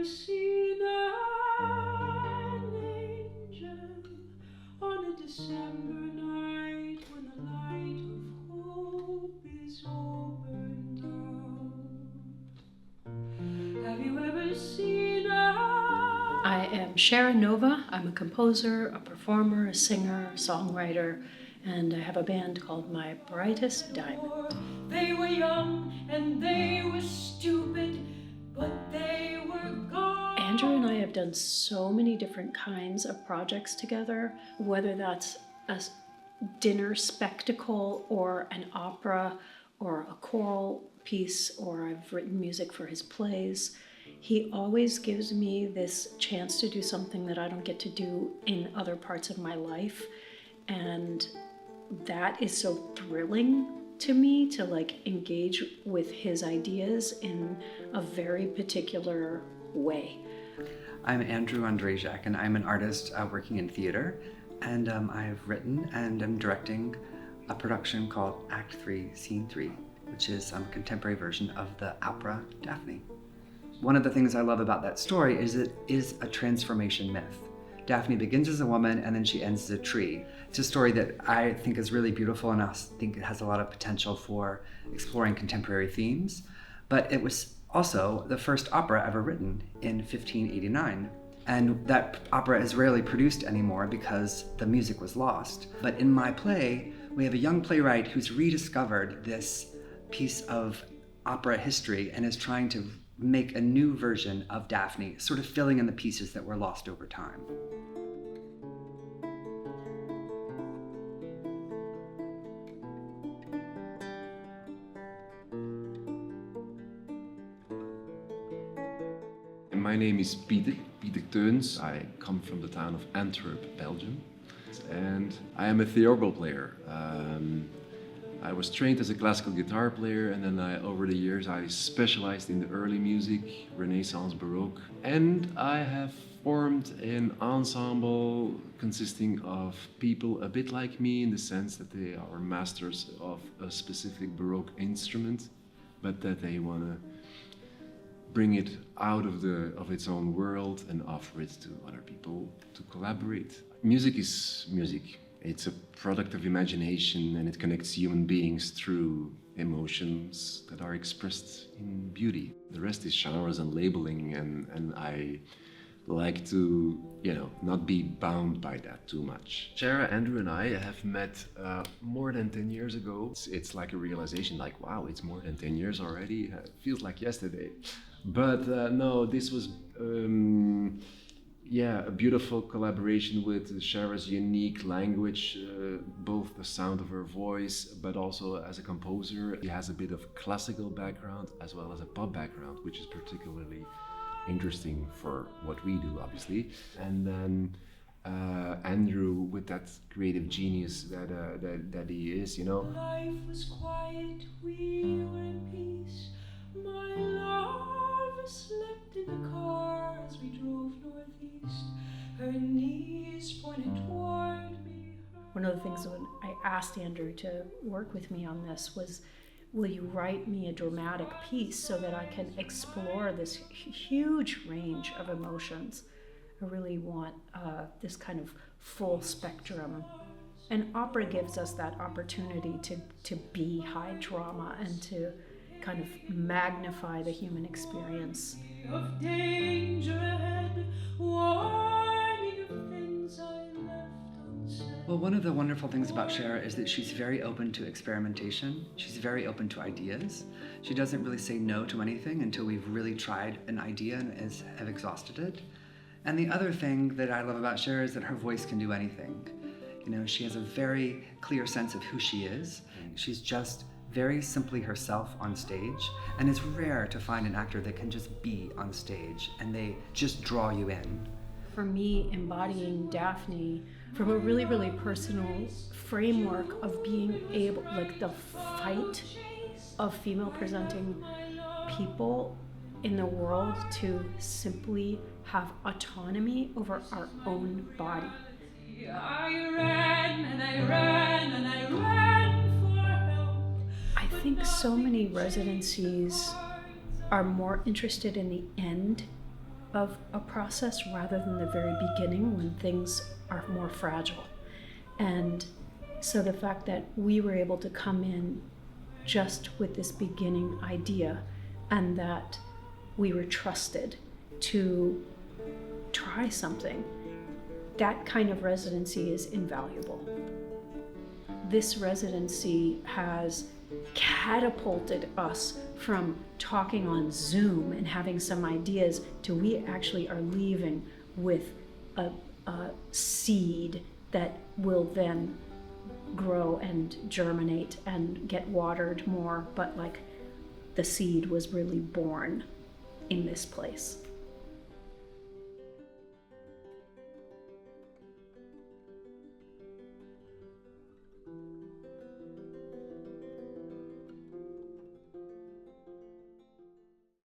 seen an angel on a December night when the light of hope is all burned out? Have you ever seen I am Shara Nova. I'm a composer, a performer, a singer, songwriter, and I have a band called My Brightest Diamond. They were young and they were stupid, but they were gone. Andrew and I have done so many different kinds of projects together, whether that's a dinner spectacle or an opera or a choral piece, or I've written music for his plays. He always gives me this chance to do something that I don't get to do in other parts of my life. And that is so thrilling to me, to engage with his ideas in a very particular way. I'm Andrew Ondrejcak, and I'm an artist working in theater. And I've written and am directing a production called Act 3, Scene 3, which is a contemporary version of the opera Dafne. One of the things I love about that story is it is a transformation myth. Dafne begins as a woman and then she ends as a tree. It's a story that I think is really beautiful, and I think it has a lot of potential for exploring contemporary themes. But it was also the first opera ever written in 1589. And that opera is rarely produced anymore because the music was lost. But in my play, we have a young playwright who's rediscovered this piece of opera history and is trying to make a new version of Dafne, sort of filling in the pieces that were lost over time. My name is Pieter Theuns. I come from the town of Antwerp, Belgium, and I am a theorbo player. I was trained as a classical guitar player, and then over the years I specialized in the early music, Renaissance, Baroque, and I have formed an ensemble consisting of people a bit like me in the sense that they are masters of a specific Baroque instrument, but that they want to bring it out of its own world and offer it to other people to collaborate. Music is music. It's a product of imagination, and it connects human beings through emotions that are expressed in beauty. The rest is genres and labeling, and I like to, not be bound by that too much. Shara, Andrew, and I have met more than 10 years ago. It's like a realization, wow, it's more than 10 years already. It feels like yesterday. But no, this was a beautiful collaboration with Shara's unique language, both the sound of her voice, but also as a composer. She has a bit of classical background as well as a pop background, which is particularly interesting for what we do, obviously. And then Andrew, with that creative genius that he is, Life was quiet, we were in peace. My love slept in the car as we drove northeast. Her knees pointed toward me. One of the things when I asked Andrew to work with me on this was, will you write me a dramatic piece so that I can explore this huge range of emotions? I really want this kind of full spectrum. And opera gives us that opportunity to be high drama and to kind of magnify the human experience. Of danger ahead, warning of things I left unsaid. Well, one of the wonderful things about Shara is that she's very open to experimentation. She's very open to ideas. She doesn't really say no to anything until we've really tried an idea and have exhausted it. And the other thing that I love about Shara is that her voice can do anything. She has a very clear sense of who she is. She's just very simply herself on stage, and it's rare to find an actor that can just be on stage and they just draw you in. For me, embodying Dafne from a really, really personal framework of being able, the fight of female presenting people in the world to simply have autonomy over our own body. I ran and I ran and I ran for help. I think so many residencies are more interested in the end of a process rather than the very beginning when things are more fragile. And so the fact that we were able to come in just with this beginning idea, and that we were trusted to try something, that kind of residency is invaluable. This residency has catapulted us from talking on Zoom and having some ideas to we actually are leaving with a seed that will then grow and germinate and get watered more, but like the seed was really born in this place.